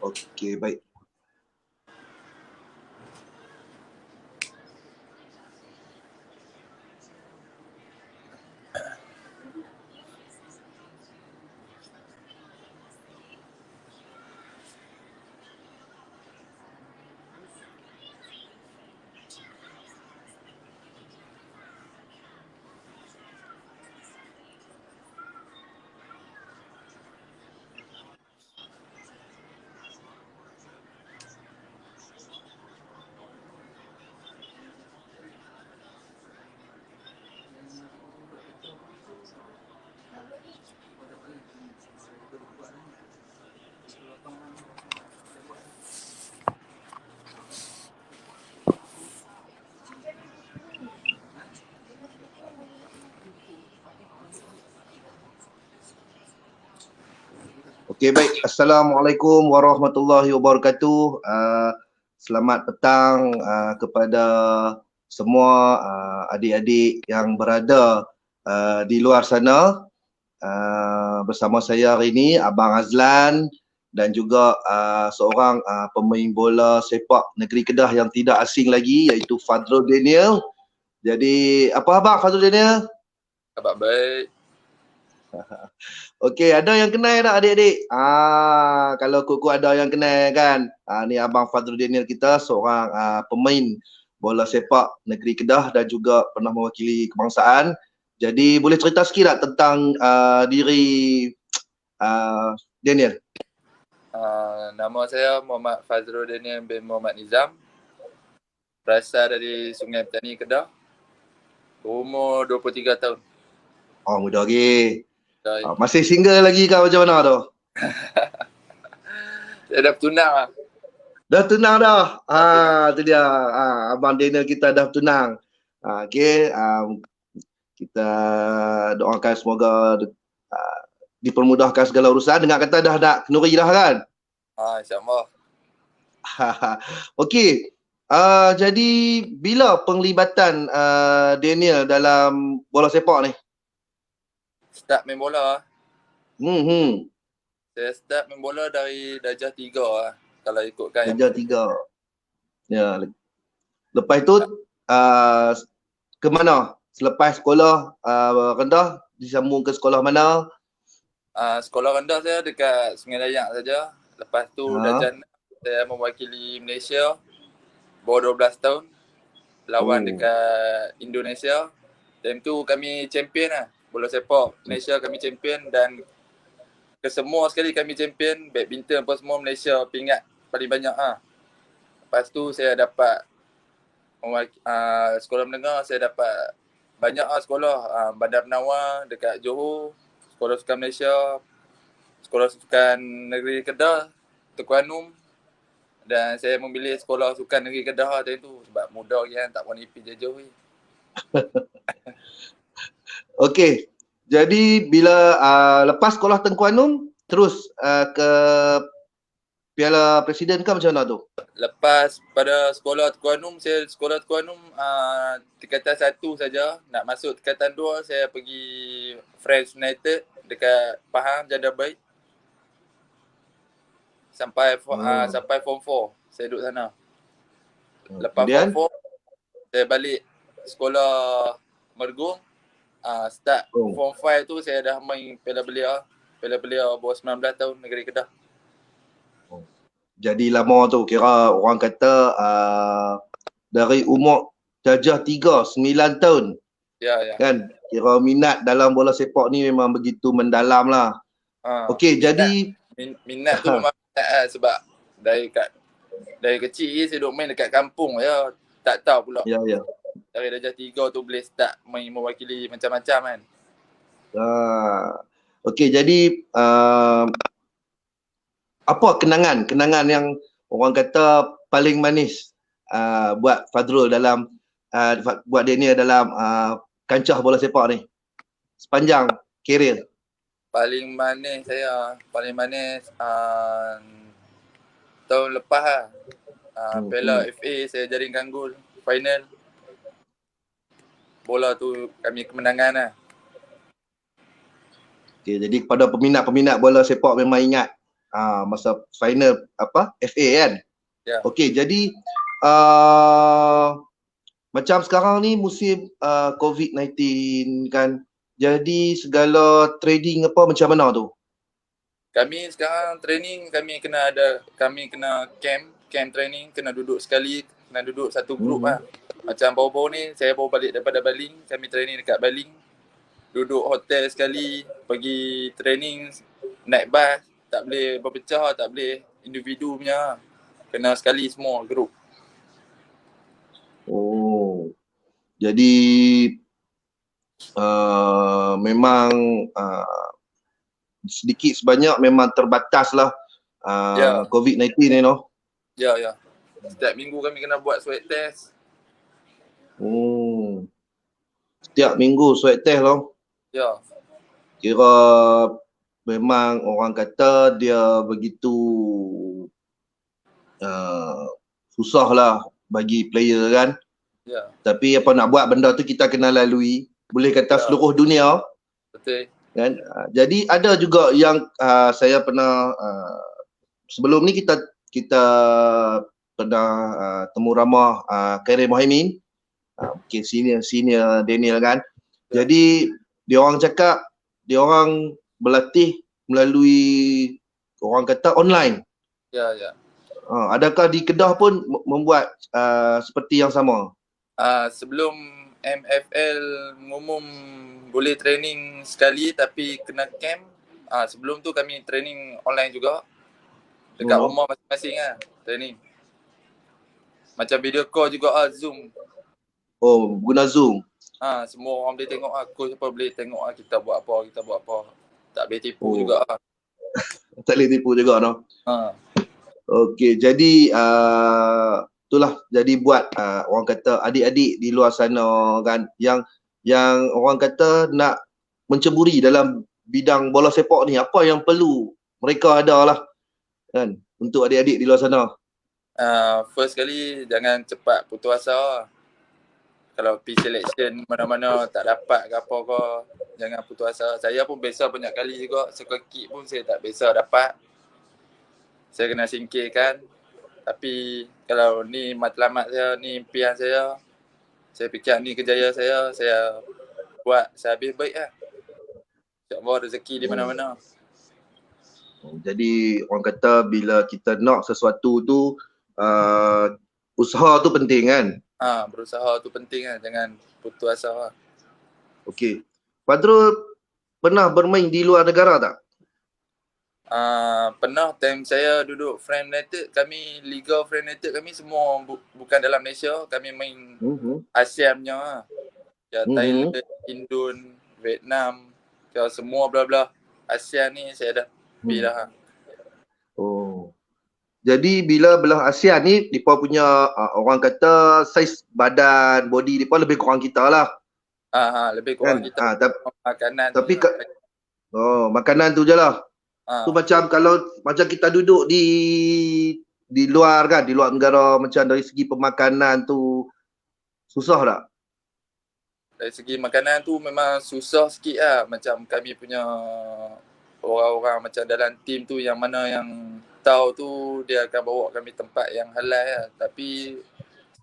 Okey, baik. Okey, baik. Assalamualaikum warahmatullahi wabarakatuh. Selamat petang kepada semua adik-adik yang berada di luar sana. Bersama saya hari ini Abang Azlan dan juga seorang pemain bola sepak negeri Kedah yang tidak asing lagi, iaitu Fadrul Daniel. Jadi apa khabar Fadrul Daniel? Khabar baik. Okey, ada yang kenal tak adik-adik? Kalau kuku ada yang kenal kan. Ni Abang Fadrul Daniel kita, seorang pemain bola sepak negeri Kedah dan juga pernah mewakili kebangsaan. Jadi boleh cerita sikit tak tentang diri Daniel? Nama saya Muhammad Fazrul Daniel bin Muhammad Nizam. Berasal dari Sungai Petani, Kedah. Berumur 23 tahun. Oh, muda lagi. Dah, Masih single lagi kau macam mana tu? saya dah bertunang lah. Dah tunang dah. Tu dia. Abang Daniel kita dah tunang. Okey, kita doakan semoga dipermudahkan segala urusan. Dengar kata dah nak kenduri dah kan? InsyaAllah. Okey. Jadi bila penglibatan Daniel dalam bola sepak ni? Start main bola. Saya start main bola dari darjah 3 lah. Kalau ikutkan darjah 3. Ya. Lepas tu ke mana? Selepas sekolah rendah disambung ke sekolah mana? Sekolah rendah saya dekat Sungai Dayak saja. Lepas tu darjah 6 saya mewakili Malaysia. Bawah 12 tahun. Lawan dekat Indonesia. Time tu kami champion lah. Bola sepak Malaysia kami champion dan kesemua sekali kami champion. Badminton apa semua Malaysia pingat paling banyak lah. Lepas tu saya dapat sekolah menengah, saya dapat banyak lah sekolah. Bandar Penawar dekat Johor, Sekolah Sukan Malaysia, Sekolah Sukan Negeri Kedah, Tengku Anum. Dan saya memilih Sekolah Sukan Negeri Kedah tadi tu sebab muda kan, tak berani pergi jauh. Okey. Jadi bila lepas sekolah Tengku Anum terus ke Piala Presiden ke macam mana tu? Lepas pada sekolah Tengku Anum, saya sekolah Tengku Anum tingkatan 1 saja. Nak masuk tingkatan 2 saya pergi Friends United dekat Pahang, Janda Baik. Sampai form 4 saya duduk sana. Lepas form 4 saya balik sekolah Mergung. Start form 5 tu saya dah main Piala Belia bawah 19 tahun negeri Kedah. Jadi lama tu, kira orang kata dari umur darjah 3, 9 tahun. Ya. Kan? Kira minat dalam bola sepak ni memang begitu mendalam lah. Okey, jadi minat tu memang minat lah sebab dari kecil saya duduk main dekat kampung ya. Tak tahu pula. Ya. Dari darjah 3 tu boleh start main mewakili macam-macam kan. Okey, jadi apa kenangan yang orang kata paling manis buat Fadrul dalam buat Daniel dalam kancah bola sepak ni sepanjang kerjaya? Paling manis tahun lepas lah. Piala FA saya jaringkan gol final. Bola tu kami kemenangan lah. Okey, jadi kepada peminat-peminat bola sepak memang ingat masa final apa FA kan. Ya. Okey, jadi macam sekarang ni musim COVID-19 kan. Jadi segala trading apa macam mana tu? Kami sekarang training, kami kena camp training, kena duduk sekali, kena duduk satu grup lah. Macam baru-baru ni, saya baru balik daripada Baling, kami training dekat Baling. Duduk hotel sekali, pergi training, naik bas, tak boleh berpecah, tak boleh individu punya. Kena sekali semua grup. Oh. Jadi memang sedikit sebanyak memang terbatas lah Ya. COVID-19 ni no. Ya. Setiap minggu kami kena buat swab test. Setiap minggu swab test loh. Ya. Kira memang orang kata dia begitu susah lah bagi player kan. Ya. Tapi apa nak buat, benda tu kita kena lalui. Boleh kata Ya. seluruh dunia. Betul. Kan? Jadi ada juga yang saya pernah sebelum ni kita pernah temu ramah Khairil Mohimin, mungkin senior Daniel kan. Ya. Jadi dia orang cakap dia orang berlatih melalui orang kata online. Ya. Adakah di Kedah pun membuat seperti yang sama? Sebelum MFL mengumum boleh training sekali tapi kena camp, sebelum tu kami training online juga dekat rumah masing-masing lah training. Macam video call juga Zoom. Oh, guna Zoom. Semua orang boleh tengok coach apa boleh tengok kita buat apa. Tak boleh tipu juga Tak boleh tipu juga no. Okey, jadi itulah jadi buat orang kata adik-adik di luar sana kan yang orang kata nak menceburi dalam bidang bola sepak ni, apa yang perlu mereka adalah kan untuk adik-adik di luar sana. First kali jangan cepat putus asa. Kalau pergi selection mana-mana tak dapat ke apa ke, jangan putus asa. Saya pun biasa banyak kali juga, sekekik pun saya tak biasa dapat. Saya kena singkirkan. Tapi kalau ni matlamat saya, ni impian saya fikir ni kejayaan saya buat sehabis baik lah. InsyaAllah rezeki di mana-mana. Jadi orang kata bila kita nak sesuatu tu usaha tu penting kan. Berusaha tu penting lah, jangan putus asa lah. Okey. Fadrul pernah bermain di luar negara tak? Pernah time saya duduk Friend United, kami Liga Friend United kami semua bukan dalam Malaysia, kami main ASEAN punya lah. Thailand, Indon, Vietnam, semua belah-belah ASEAN ni saya dah pergi dah. Oh. Jadi bila belah ASEAN ni depa punya orang kata saiz badan, body depa lebih kurang kita lah. Lebih kurang kan? kita makanan tapi tu makanan tu je lah. Tu macam kalau macam kita duduk di luar kan, di luar negara, macam dari segi pemakanan tu susah tak? Dari segi makanan tu memang susah sikit lah. Macam kami punya orang-orang macam dalam team tu yang mana yang tahu tu dia akan bawa kami tempat yang halal lah. Tapi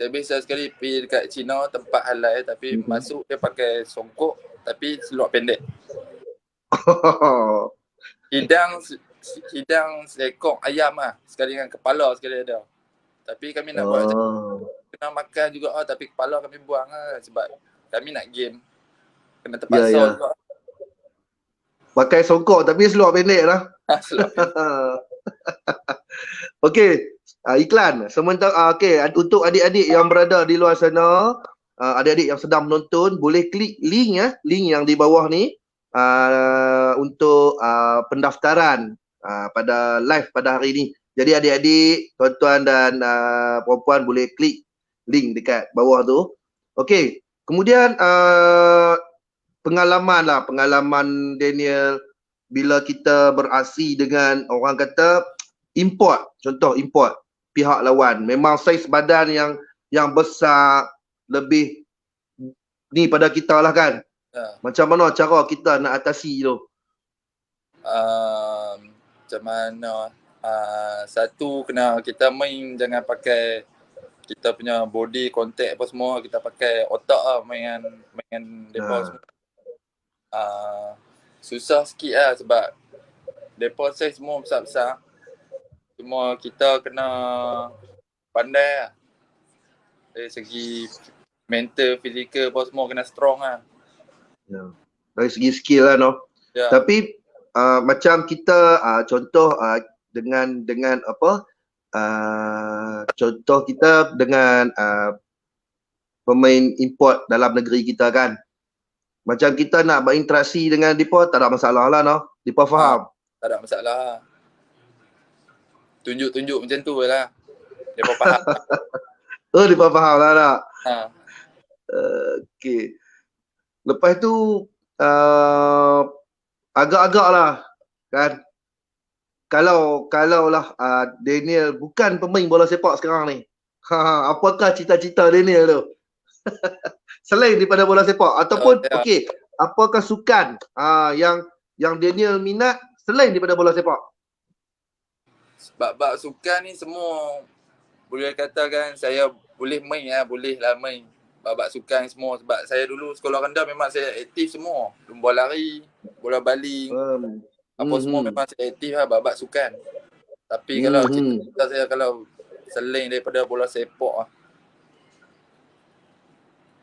saya biasa sekali pergi dekat China tempat halal tapi masuk dia pakai songkok tapi seluar pendek. Hidang seekor ayam lah. Sekali dengan kepala sekali ada. Tapi kami nak buat macam kena makan juga lah. Tapi kepala kami buang lah. Sebab kami nak game. Kena terpaksa juga. Pakai songkok tapi seluar pendek lah. Seluar pendek. Okey. Iklan. Sementara untuk adik-adik yang berada di luar sana, adik-adik yang sedang menonton, boleh klik link yang di bawah ni. Untuk pendaftaran pada live pada hari ini. Jadi adik-adik, tuan-tuan dan puan-puan boleh klik link dekat bawah tu. Okey. Kemudian pengalaman Daniel bila kita beraksi dengan orang kata import, contoh import pihak lawan, memang saiz badan yang besar, lebih ni pada kita lah kan. Macam mana cara kita nak atasi tu? Macam mana? Satu, kena kita main jangan pakai kita punya body contact apa semua, kita pakai otak lah main depa semua. Susah sikit lah sebab depa size semua besar-besar. Cuma kita kena pandai lah. Dari segi mental, fizikal apa semua kena strong lah. Ya. Dari segi skill lah Ya. Tapi macam kita contoh dengan apa contoh kita dengan pemain import dalam negeri kita kan. Macam kita nak berinteraksi dengan depa tak ada masalah lah Depa faham. Tak ada masalah. Tunjuk-tunjuk macam tu lah. Depa faham. Depa faham lah tak? Okey. Lepas tu agak-agak lah kan. Kalau lah Daniel bukan pemain bola sepak sekarang ni. Apakah cita-cita Daniel tu? Selain daripada bola sepak ataupun okey, apakah sukan yang Daniel minat selain daripada bola sepak? Bab sukan ni semua boleh katakan saya boleh main. Bab sukan semua sebab saya dulu sekolah rendah memang saya aktif semua. Bola lari, bola baling. Apa semua memang saya aktif lah bab sukan. Tapi kalau cita-cita saya kalau selain daripada bola sepak lah,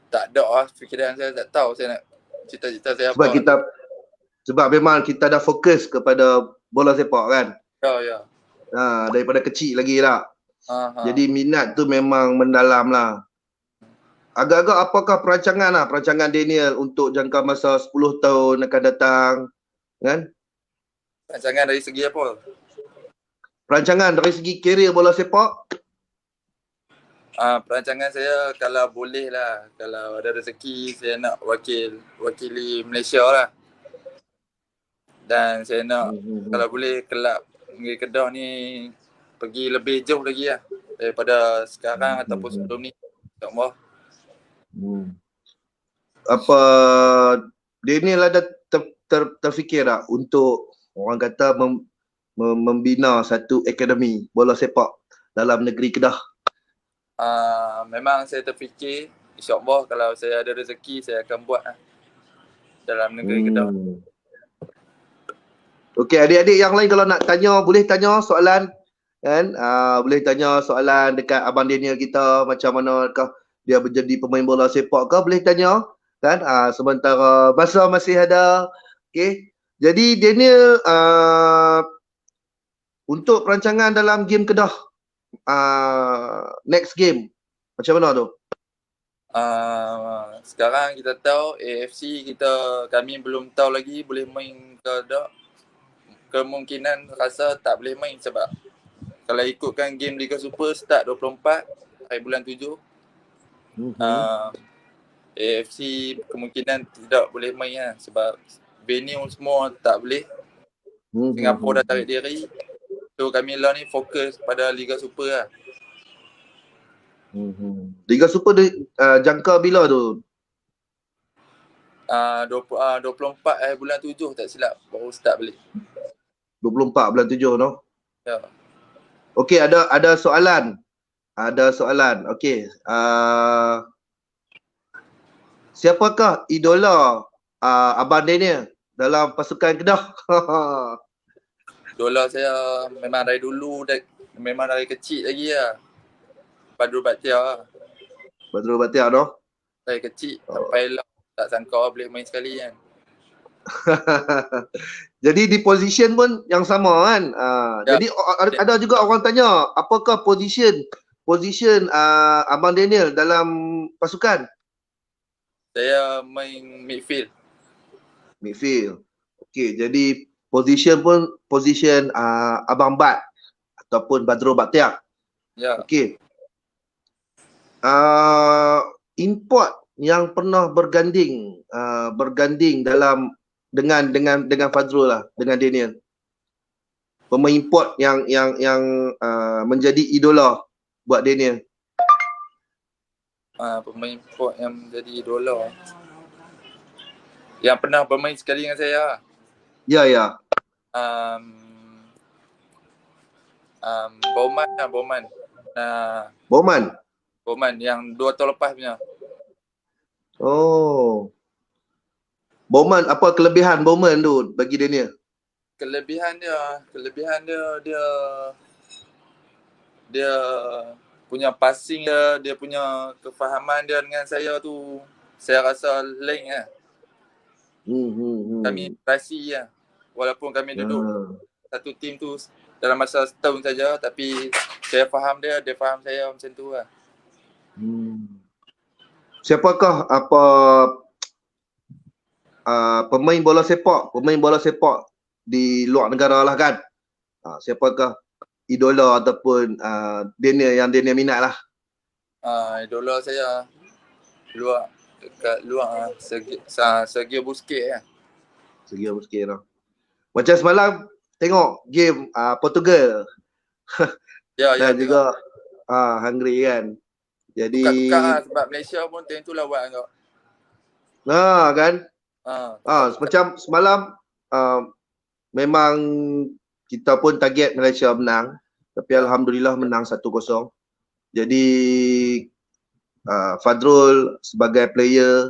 tak ada lah fikiran saya, tak tahu saya nak cita-cita saya sebab apa. Sebab memang kita dah fokus kepada bola sepak kan. Ya. Daripada kecil lagi lah. Jadi minat tu memang mendalam lah. Agak-agak apakah perancangan Daniel untuk jangka masa 10 tahun akan datang kan? Perancangan dari segi apa? Perancangan dari segi kerjaya bola sepak? Perancangan saya kalau boleh lah, kalau ada rezeki saya nak wakili Malaysia lah. Dan saya nak kalau boleh kelab Negeri Kedah ni pergi lebih jauh lagi lah daripada sekarang ataupun sebelum ni. InsyaAllah. Apa Daniel ada terfikir tak untuk orang kata membina satu akademi bola sepak dalam negeri Kedah? Memang saya terfikir, insyaAllah kalau saya ada rezeki saya akan buat lah dalam negeri Kedah. Okey, adik-adik yang lain kalau nak tanya boleh tanya soalan kan? Boleh tanya soalan dekat abang Daniel kita, macam manakah dia menjadi pemain bola sepak ke, boleh tanya kan? Sementara masa masih ada. Okey. Jadi Daniel untuk perancangan dalam game Kedah next game macam mana tu? Sekarang kita tahu AFC kami belum tahu lagi boleh main ke tak. Kemungkinan rasa tak boleh main sebab kalau ikutkan game Liga Super start 24 hari bulan 7. AFC kemungkinan tidak boleh main lah sebab venue semua tak boleh. Singapura dah tarik diri. So kami lah ni fokus pada Liga Super lah. Liga Super jangka bila tu? 24 hari bulan 7 tak silap baru start balik. 24 bulan 7 Ya. Okey, ada soalan. Okey. Siapakah idola abang Daniel dalam pasukan Kedah? Idola saya memang dari dulu memang dari kecil lagi lah. Badrul Batiar lah. Badrul Batiar Dari kecil sampai lah tak sangka boleh main sekali kan. Jadi di position pun yang sama kan. Jadi ada juga orang tanya apakah position abang Daniel dalam pasukan? Saya main midfield. Okey, jadi position abang Bat ataupun Badrul Batiar. Ya. Okey. Import yang pernah berganding dengan Fazrul lah, dengan Daniel. Pemain import yang menjadi idola buat Daniel. Pemain import yang menjadi idola. Yang pernah bermain sekali dengan saya. Ya. Bowman lah, Bowman. Bowman yang 2 tahun lepas punya. Oh. Bowman, apa kelebihan Bowman tu bagi Daniel? Kelebihan dia dia punya passing dia punya kefahaman dia dengan saya tu saya rasa lain lah. Kami rasi lah. Walaupun kami duduk satu tim tu dalam masa setahun saja, tapi saya faham dia faham saya, macam tu lah. Siapakah pemain bola sepak di luar negara lah kan? Siapakah idola ataupun Daniel yang Daniel minat lah? Idola saya dekat luar Sergio Busquets lah. Sergio Busquets lah. Macam semalam tengok game Portugal. Ya, dan juga Hungary kan. Jadi tukar-tukar lah, sebab Malaysia pun time tu lawan kau. kan? Macam semalam memang kita pun target Malaysia menang, tapi alhamdulillah menang 1-0. Jadi Fadrul sebagai player,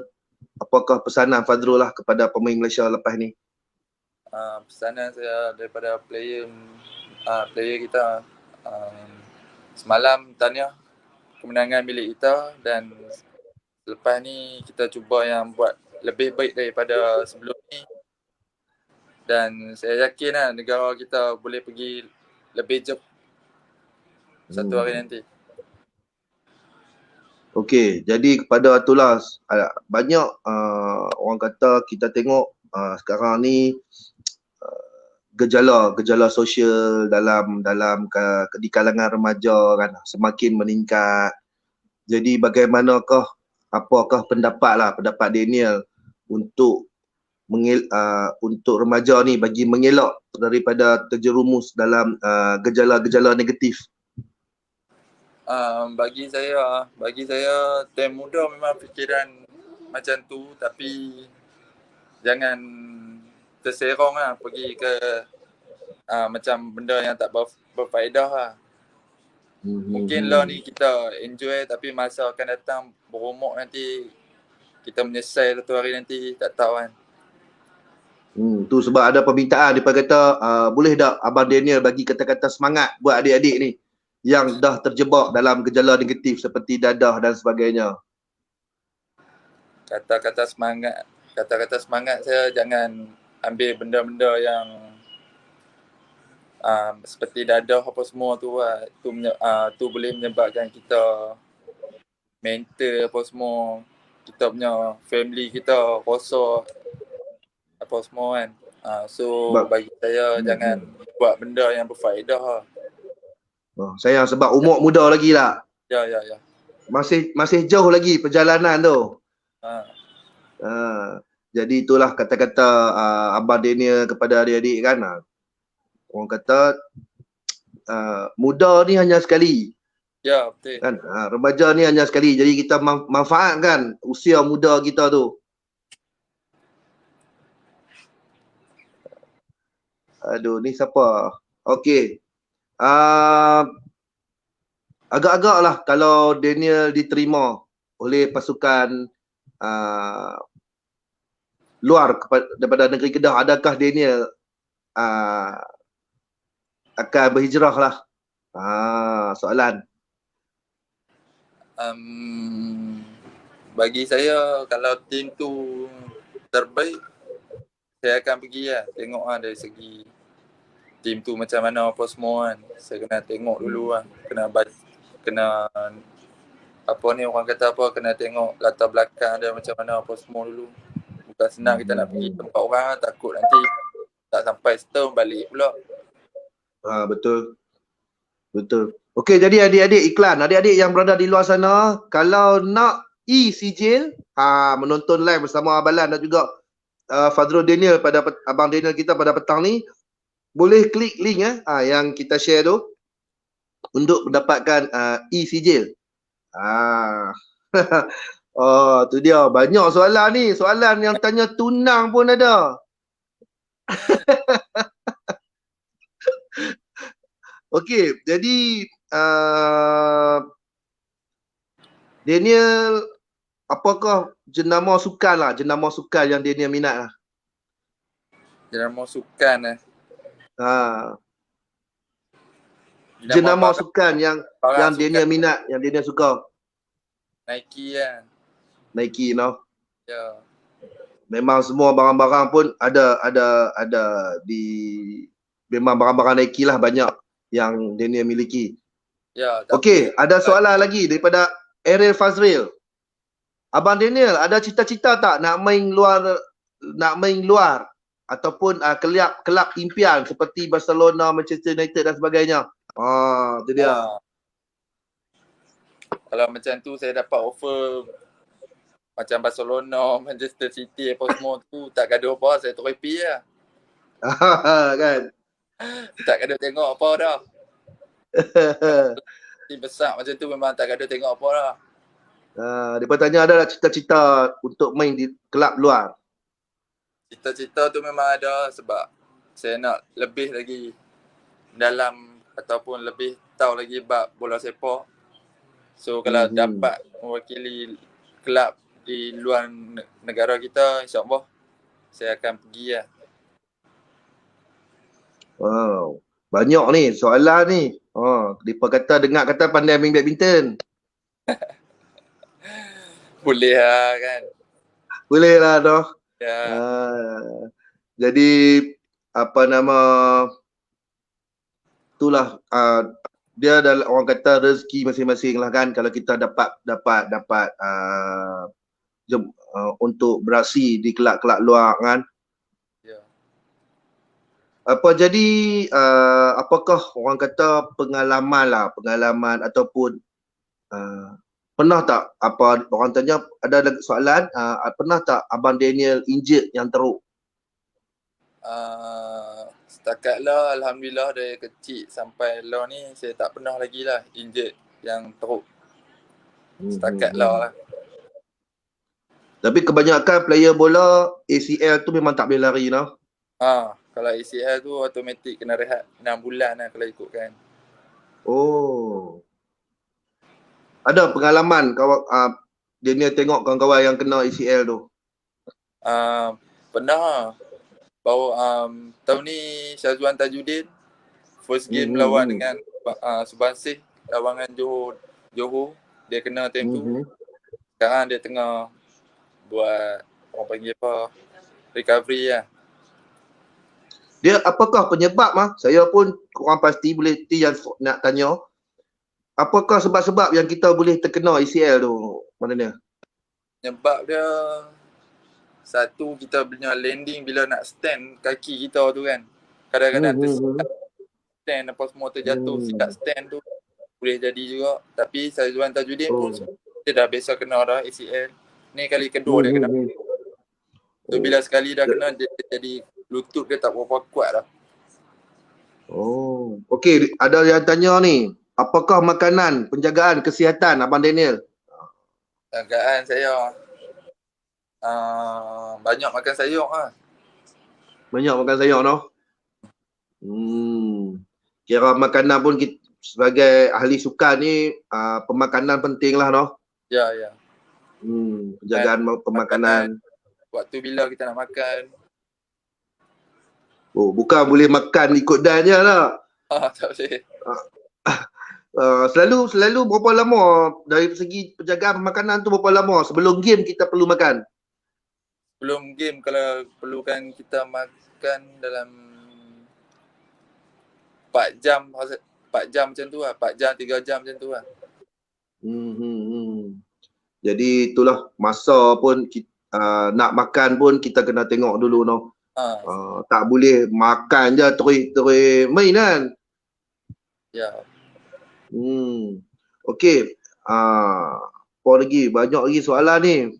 apakah pesanan Fadrul lah kepada pemain Malaysia lepas ni? Pesanan saya daripada player kita, semalam tahniah kemenangan milik kita, dan lepas ni kita cuba yang buat lebih baik daripada sebelum ni, dan saya yakin lah negara kita boleh pergi lebih jauh satu hari nanti. Okey, jadi kepada itulah banyak orang kata kita tengok sekarang ni gejala sosial dalam di kalangan remaja kan semakin meningkat. Jadi apakah pendapat Daniel untuk untuk remaja ni bagi mengelak daripada terjerumus dalam gejala-gejala negatif? Bagi saya time muda memang fikiran macam tu, tapi jangan terserong lah pergi ke macam benda yang tak berfaedah lah. Mungkin lah ni kita enjoy, tapi masa akan datang berumur nanti kita menyesal satu hari nanti, tak tahu kan. Tu sebab ada permintaan dia kata boleh tak Abang Daniel bagi kata-kata semangat buat adik-adik ni yang dah terjebak dalam gejala negatif seperti dadah dan sebagainya. Kata-kata semangat saya, jangan ambil benda-benda yang seperti dadah apa semua tu lah. Tu boleh menyebabkan kita mental apa semua, kita punya family kita rosak apa semua kan. So bagi saya jangan buat benda yang berfaedah lah. Sayang sebab umur muda lagi lah. Ya. Masih jauh lagi perjalanan tu. Jadi itulah kata-kata Abang Daniel kepada adik-adik kan. Orang kata muda ni hanya sekali. Ya, betul. Kan? Remaja ni hanya sekali. Jadi kita manfaatkan usia muda kita tu. Aduh, ni siapa? Okey. Agak-agak lah kalau Daniel diterima oleh pasukan luar daripada negeri Kedah, adakah Daniel akan berhijrah lah? Soalan. Bagi saya kalau tim tu terbaik, saya akan pergi lah. Tengok lah dari segi tim tu macam mana apa semua kan. Saya kena tengok dulu lah. Kena apa ni orang kata apa, kena tengok latar belakang dia macam mana apa semua dulu. Bukan senang kita nak pergi tempat orang, takut nanti tak sampai setahun balik pula. Betul. Okey, jadi adik-adik iklan, adik-adik yang berada di luar sana, kalau nak e-sijil, menonton live bersama Abalan dan juga Fadrul Daniel Abang Daniel kita pada petang ni, boleh klik link yang kita share tu untuk mendapatkan e-sijil. Tu dia, banyak soalan ni, soalan yang tanya tunang pun ada. Okey, jadi Daniel, apakah jenama sukan yang Daniel minat lah? Jenama sukan Ha, Jenama jenama barang, sukan yang sukan Daniel minat, yang Daniel suka. Nike kan. Nike Ya. Memang semua barang-barang pun ada di, memang barang-barang Nike lah banyak yang Daniel miliki. Ya, Okey, tapi ada soalan lagi daripada Ariel Fazril. Abang Daniel, ada cita-cita tak nak main luar ataupun kelab impian seperti Barcelona, Manchester United dan sebagainya? Tu dia. Kalau macam tu saya dapat offer macam Barcelona, Manchester City apa semua tu, tak gaduh apa, saya terus happy lah. Kan? Tak gaduh tengok apa dah. Tim besar macam tu memang tak gaduh tengok apa dah. Dia bertanya ada tak cita-cita untuk main di kelab luar? Cita-cita tu memang ada sebab saya nak lebih lagi dalam ataupun lebih tahu lagi bab bola sepak. So kalau dapat mewakili kelab di luar negara kita, insyaAllah saya akan pergi lah. Wow. Banyak ni soalan ni. Depa kata dengar kata pandai main badminton. Boleh lah kan. Boleh lah doh. Ya. Jadi apa nama, itulah dia adalah orang kata rezeki masing-masing lah kan, kalau kita dapat untuk beraksi di kelab-kelab luar kan. Ya. Apakah orang kata pengalaman ataupun pernah tak, apa orang tanya, ada lagi soalan, pernah tak Abang Daniel injured yang teruk? Setakat lah Alhamdulillah dari kecil sampai lah ni saya tak pernah lagi lah injured yang teruk. Setakat lah. Tapi kebanyakan player bola ACL tu memang tak boleh lari Kalau ACL tu automatik kena rehat 6 bulan lah kalau ikutkan. Ada pengalaman Daniel tengok kawan-kawan yang kena ACL tu? Pernah. Bawa tahun ni Syazwan Tajuddin first game lawan dengan Subansih lawangan Johor. Dia kena time tu. Sekarang dia tengah buat orang panggil apa, recovery lah. Dia apakah penyebab Saya pun kurang pasti, boleh yang nak tanya. Apakah sebab-sebab yang kita boleh terkena ACL tu? Mana dia? Sebab dia satu, kita punya landing bila nak stand kaki kita tu kan. Kadang-kadang tersilap stand apa semua terjatuh silap stand tu. Boleh jadi juga. Tapi Syazwan Tajuddin pun dia dah biasa kena dah ACL. Ni kali kedua dia kena. So bila sekali dah kena dia jadi lutut dia tak berapa kuat dah. Okey, ada yang tanya ni. Apakah makanan penjagaan kesihatan Abang Daniel? Penjagaan saya banyak makan sayur lah. Banyak makan sayur Kira makanan pun kita, sebagai ahli sukan ni, pemakanan penting lah Ya. Penjagaan pemakanan. Waktu bila kita nak makan. Bukan boleh makan ikut dan je lah. Tak boleh. Selalu berapa lama dari segi penjagaan makanan tu, berapa lama sebelum game kita perlu makan? Sebelum game kalau perlukan kita makan dalam 4 jam macam tu lah. 4 jam, 3 jam macam tu lah. Jadi itulah masa pun nak makan pun kita kena tengok dulu tak boleh makan je terus main kan. Ya. Okey. Apa lagi? Banyak lagi soalan ni.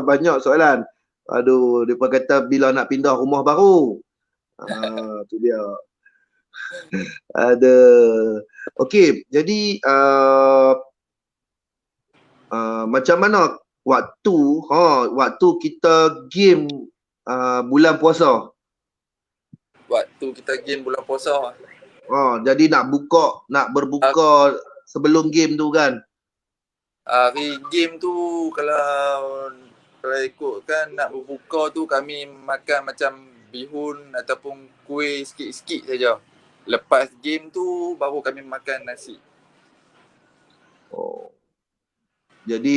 Banyak soalan. Aduh, depa kata bila nak pindah rumah baru. Tu dia. Ada. Okey, jadi macam mana waktu kita game bulan puasa? Waktu kita game bulan puasa Jadi nak berbuka sebelum game tu kan. Hari game tu kalau ikutkan nak berbuka tu kami makan macam bihun ataupun kuih sikit-sikit saja. Lepas game tu baru kami makan nasi. Jadi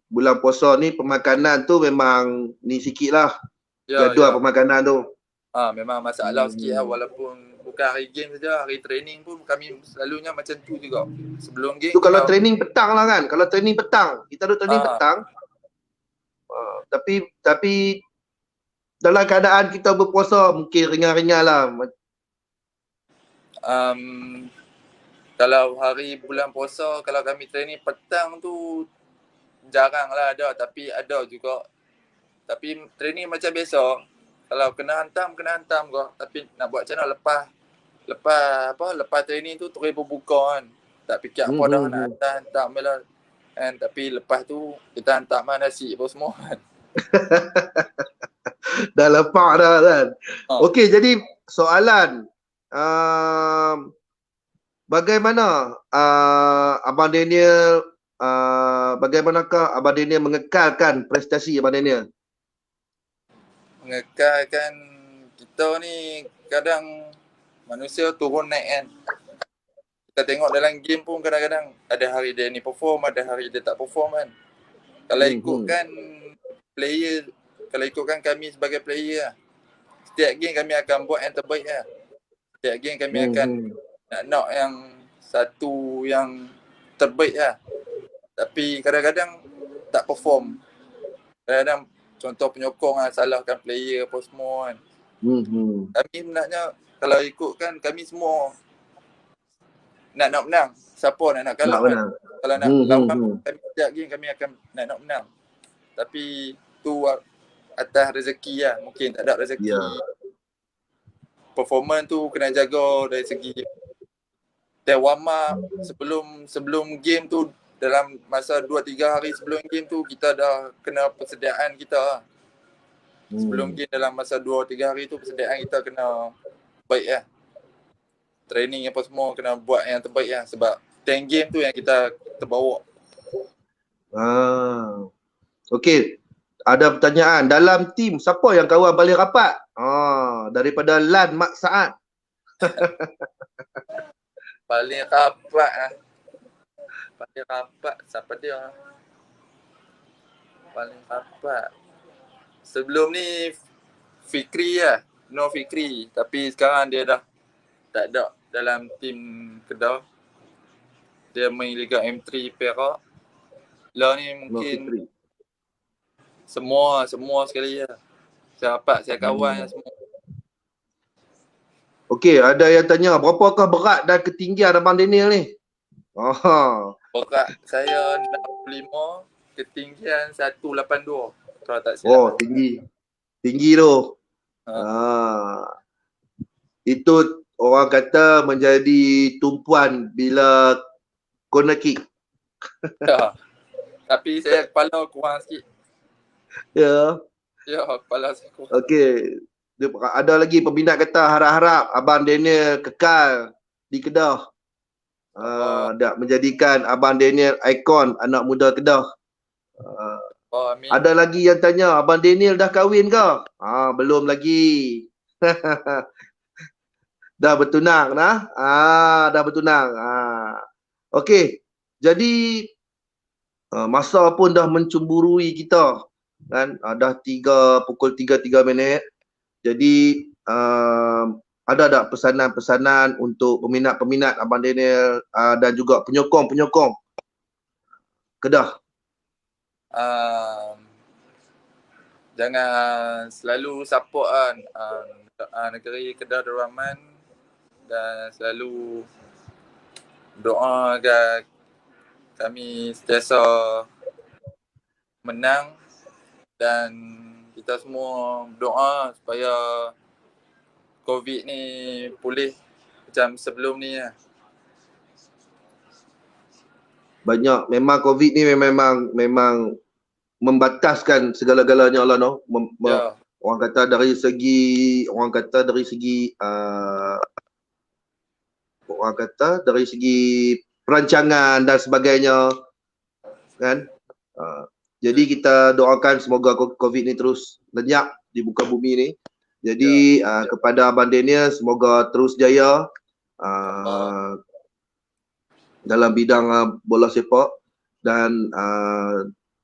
bulan puasa ni pemakanan tu memang ni sikit lah. Jadual pemakanan tu. Memang masalah sikit lah, walaupun bukan hari game saja, hari training pun kami selalunya macam tu juga. Sebelum game tu kalau training petang lah kan. Kalau training petang, kita ada training petang. Tapi dalam keadaan kita berpuasa mungkin ringan-ringan lah. Kalau hari bulan puasa, kalau kami training petang tu jarang lah ada, tapi ada juga. Tapi training macam biasa. Kalau kena hantam kau. Tapi nak buat macam mana lepas training tu terus berbuka kan. Tak fikir apa dah nak hantam lah kan. Tapi lepas tu kita hantam lah nasi apa semua kan. Dah lepak dah kan. Okey, jadi soalan bagaimana Abang Daniel bagaimanakah Abang Daniel mengekalkan prestasi Abang Daniel? Mengekalkan, kita ni kadang manusia turun naik kan. Kita tengok dalam game pun kadang-kadang ada hari dia ni perform, ada hari dia tak perform kan. Kalau ikutkan player, kalau ikutkan kami sebagai player lah, setiap game kami akan buat yang terbaik lah. Setiap game kami akan nak yang satu yang terbaik lah. Tapi kadang-kadang tak perform. Kadang-kadang contoh penyokong lah, salahkan player apa semua kan. Kami sebenarnya kalau ikutkan kami semua nak menang. Siapa nak kalah kan. Kalau nak lawan kami setiap game kami akan nak menang. Tapi tu atas rezeki lah. Mungkin tak ada rezeki. Performance tu kena jaga dari segi warm up sebelum game tu. Dalam masa 2-3 hari sebelum game tu kita dah kena persediaan kita lah. Sebelum game dalam masa 2-3 hari tu persediaan kita kena baik lah. Training apa semua kena buat yang terbaik lah. Sebab 10 game tu yang kita terbawa. Okey, ada pertanyaan. Dalam tim siapa yang kawan paling rapat? Daripada Lan Mak Saad. Paling rapat lah. Paling rapat siapa dia? Paling rapat sebelum ni Fikri lah. No Fikri. Tapi sekarang dia dah tak ada dalam tim Kedah. Dia main Liga M3 Perak. Lah ni mungkin semua sekali lah. Saya rapat, saya kawan semua. Okey, ada yang tanya berapakah berat dan ketinggian Abang Daniel ni? Berat saya 65, ketinggian 182. Kalau tak silap. Tinggi tu. Itu orang kata menjadi tumpuan bila corner kick. Tapi saya kepala kurang sikit. Ya, kepala saya kurang. Okey. Ada lagi peminat kata harap-harap Abang Daniel kekal di Kedah. Menjadikan Abang Daniel ikon anak muda Kedah. Amin. Ada lagi yang tanya, Abang Daniel dah kahwin ke? Belum lagi. Dah bertunang nah? Dah bertunang. Okey. Jadi masa pun dah mencemburui kita kan. Dah pukul 3:03. Jadi ada tak pesanan-pesanan untuk peminat-peminat Abang Daniel dan juga penyokong-penyokong Kedah? Jangan selalu support kan negeri Kedah Darul Rahman, dan selalu doa agar kami sentiasa menang, dan kita semua doa supaya COVID ni pulih macam sebelum ni lah. Banyak memang COVID ni memang membataskan segala-galanya Allah no. Orang kata dari segi orang kata dari segi perancangan dan sebagainya kan. Jadi kita doakan semoga COVID ni terus lenyap di muka bumi ni. Jadi kepada Abang Daniel semoga terus jaya dalam bidang bola sepak dan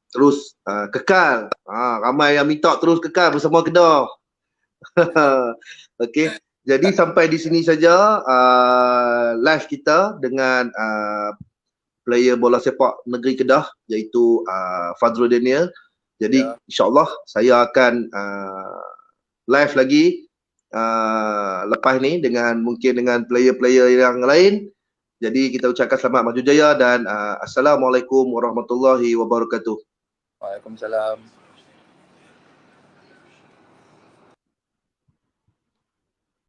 terus kekal. Ramai yang minta terus kekal bersama Kedah. Okey. Jadi sampai di sini saja live kita dengan player bola sepak negeri Kedah iaitu Fadzrul Daniel. Jadi insya-Allah saya akan live lagi lepas ni dengan mungkin dengan player-player yang lain. Jadi kita ucapkan selamat maju jaya dan assalamualaikum warahmatullahi wabarakatuh. Waalaikumsalam.